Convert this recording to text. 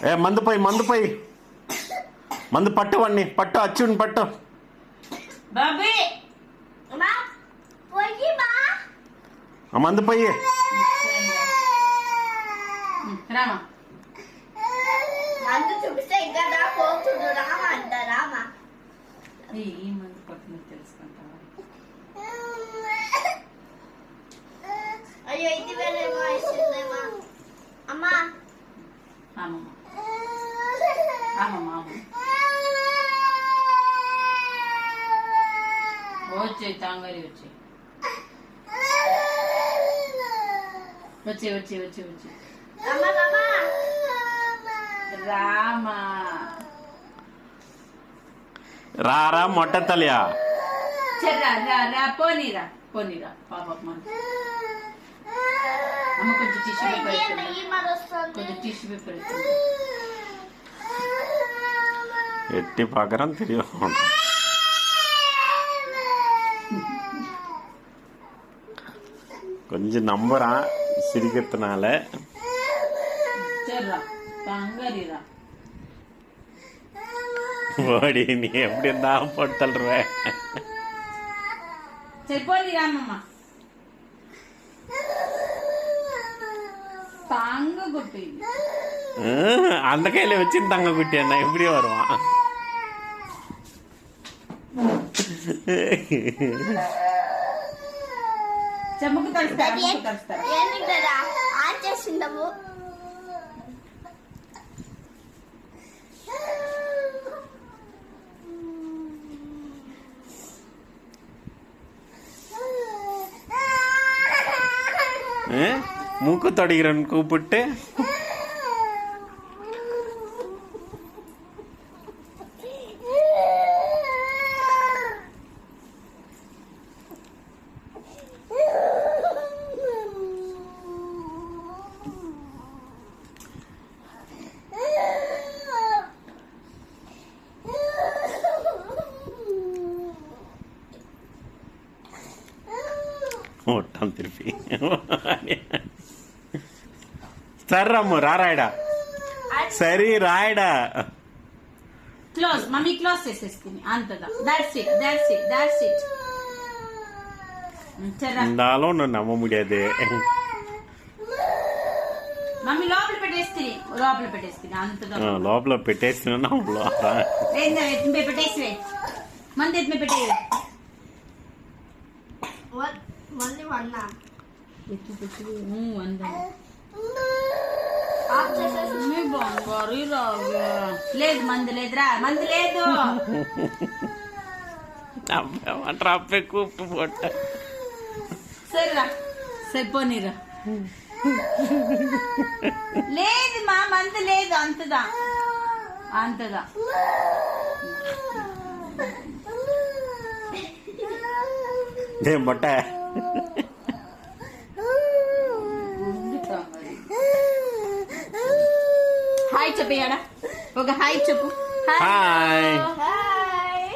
ఏ మందు పోయి మందు పట్టు వాడిని పట్టు అచ్చుని పట్టు మందు పోయి చూపిస్తే ఇంకా రామా అంట రామా ఈ మందు పట్టు తెలుసుకుంటా అయ్యో ఇది వేరేమో ఇస్తుందేమా అమ్మా వచ్చే తాంగరి వచ్చే రామా రారా మొట్ట తలియా రా పోనీరా పాప అమ్మ కొంచెం టిష్యూ పేపర్ ఎట్టి పగరం తిరిగి கொஞ்சம் நம்புறா சிரிக்கிறதுனால ஓடி நீ எப்படி இருந்தா போட்டு தள்ளுற சரி போடி ராமம்மா தாங்க குட்டி அந்த கையில வச்சு தங்க குட்டி என்ன எப்படி வருவான் చెమ్మకు తడుస్తారా ఏంటిరా ఆన్ చేసిందము மூக்கு தொடைகிறன்னு கூப்பிட்டு ஓட்டான் திருப்பி సరే రమ్ము రారాయడా సరే రాయడా క్లోజ్ మమ్మీ క్లోజ్ చేసేస్తుంది అంతదా దట్స్ ఇట్ இருந்தாலும் நான் நம்ப முடியாது మమ్మీ లోపల పెట్టేస్తుంది అంతదా లోపల పెట్టేస్తున్నా పెట్టేసి మంది ఎత్తి పెట్టే మళ్ళీ వన్నా లేదు మంది లేదురా మంది లేదు ట్రాపే కూపు పొట్ట సరేరా సరిపోనీరా లేదు మా మంది లేదు అంతదా ఏం బట్ట హాయ్ చెప్పేయాడా ఒక హాయ్ చెప్పు హాయ్ హాయ్